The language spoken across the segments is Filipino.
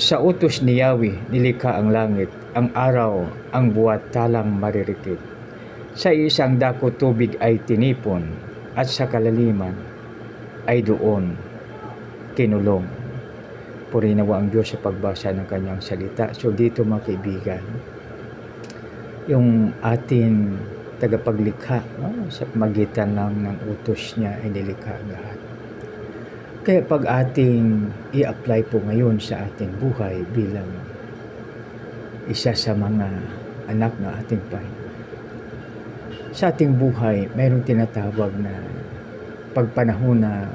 Sa utos ni Yahweh nilikha ang langit, ang araw, ang buwan talang maririkit. Sa isang dako tubig ay tinipon, at sa kalaliman ay doon kinulong. Purihin nawa ang Diyos sa pagbasa ng kanyang salita. So dito mga kaibigan, yung ating tagapaglikha, no? Sa magitan lang ng utos niya ay nilikha ang lahat. Kaya pag ating i-apply po ngayon sa ating buhay bilang isa sa mga anak ng ating Panginoon, sa ating buhay mayroong tinatawag na pagpanahon na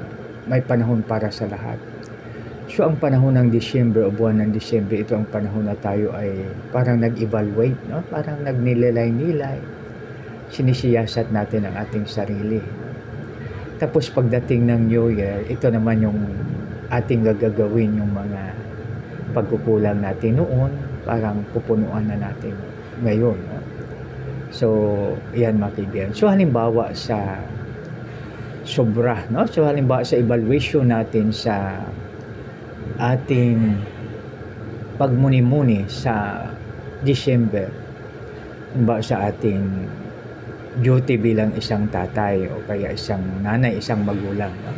may panahon para sa lahat. So ang panahon ng Disyembre o buwan ng Disyembre, ito ang panahon na tayo ay parang nag-evaluate, no? Parang nagnilay-nilay, sinisiyasat natin ang ating sarili. Tapos pagdating ng New Year, ito naman yung ating gagawin, yung mga pagkukulang natin noon, parang pupunuan na natin ngayon. No? So, yan mga kaibigan. So, halimbawa sa sobra, no? So, halimbawa sa evaluation natin sa ating pagmuni-muni sa December, halimbawa sa ating duty bilang isang tatay o kaya isang nanay, isang magulang. No?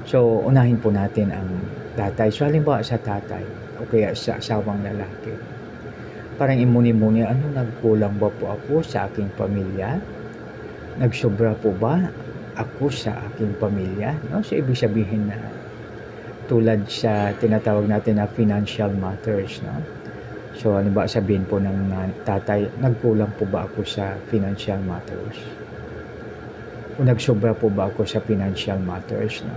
So, unahin po natin ang tatay. So, halimbawa sa tatay o kaya sa asawang lalaki. Parang imuni-muni, ano, nagkulang ba po ako sa aking pamilya? Nagsobra po ba ako sa aking pamilya? No? So, ibig sabihin na tulad sa tinatawag natin na financial matters, no? So, ano ba sabihin po ng tatay, nagkulang po ba ako sa financial matters? O nagsobra po ba ako sa financial matters? No?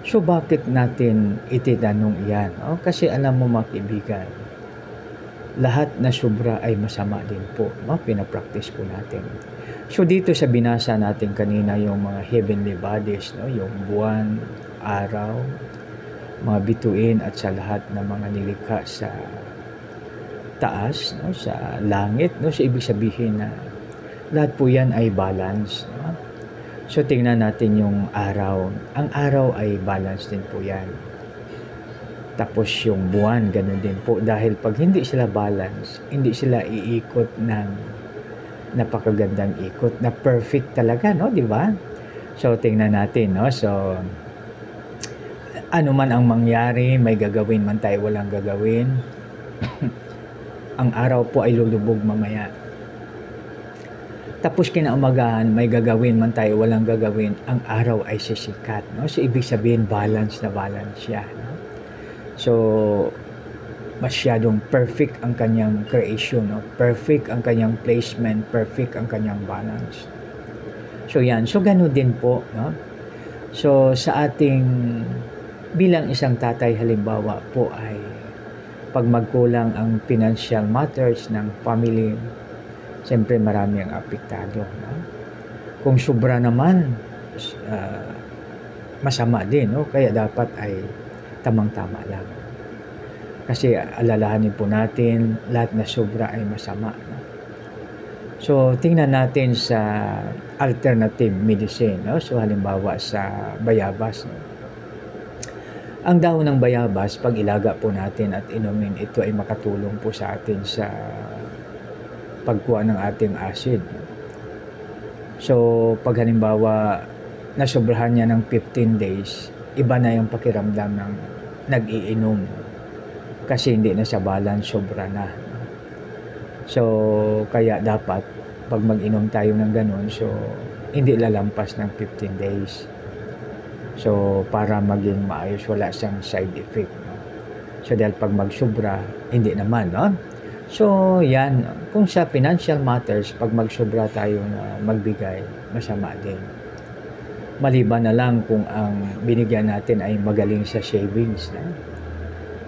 So, bakit natin ititanong yan? No? Kasi alam mo mga kaibigan, lahat na sobra ay masama din po. No? Pinapractice po natin. So, dito sa binasa natin kanina yung mga heavenly bodies, no? Yung buwan, araw, mga bituin at sa lahat ng mga nilikha sa taas, no, sa langit, no, so ibig sabihin na lahat po yan ay balance, no? So tingnan natin yung araw. Ang araw ay balance din po yan. Tapos yung buwan, ganun din po. Dahil pag hindi sila balance, hindi sila iikot ng napakagandang ikot na perfect talaga, no, di ba? So tingnan natin, no, so ano man ang mangyari, may gagawin man tayo, walang gagawin. Ang araw po ay lulubog mamaya. Tapos kinaumagahan, may gagawin man tayo, walang gagawin, ang araw ay sisikat. No? So, ibig sabihin, balance na balance siya. No? So, masyadong perfect ang kanyang creation. No? Perfect ang kanyang placement, perfect ang kanyang balance. So, yan. So, ganun din po. No? So, sa ating, bilang isang tatay, halimbawa po ay pag magkulang ang financial matters ng family, siyempre marami ang apektado. No? Kung sobra naman, masama din. No? Kaya dapat ay tamang-tama lang. Kasi alalahanin po natin, lahat na sobra ay masama. No? So, tingnan natin sa alternative medicine. No? So, halimbawa sa bayabas. No? Ang dahon ng bayabas, pag ilaga po natin at inumin, ito ay makatulong po sa atin sa pagkuha ng ating acid. So, pag halimbawa, nasobrahan niya ng 15 days, iba na yung pakiramdam ng nag-iinom. Kasi hindi na sa balance, sobra na. So, kaya dapat, pag mag-inom tayo ng ganun, so, hindi lalampas ng 15 days. So, para maging maayos, wala siyang side effect. No? So, dahil pag magsobra, hindi naman. No? So, yan. Kung sa financial matters, pag magsobra tayo na magbigay, masama din. Maliban na lang kung ang binigyan natin ay magaling sa savings. No?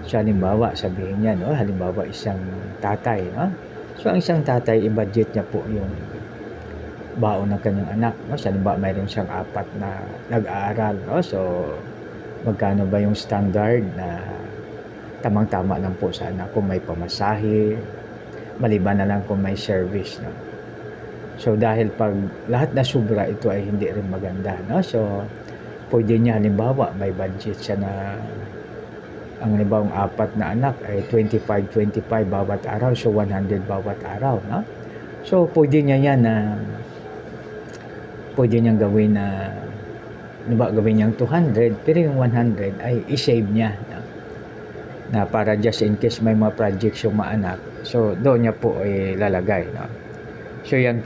So, halimbawa, sabihin niya, no? Halimbawa, isang tatay. No? So, ang isang tatay, i-budget niya po yung baon ng kanyang anak. No? So, halimbawa, mayroon siyang 4 na nag-aaral. No? So, magkano ba yung standard na tamang-tama lang po sa anak kung may pamasahe, maliban na lang kung may service. No? So, dahil pag lahat na sobra, ito ay hindi rin maganda. No? So, pwede niya, halimbawa, may budget siya na ang nibawang 4 na anak ay 25 bawat araw, so 100 bawat araw, no? So pwede niya yan na pwede niyang gawin na gawin niyang 200, pero yung 100 ay i-save niya, no? Na para just in case may mga projects yung maanak, so doon niya po lalagay, no? So yan po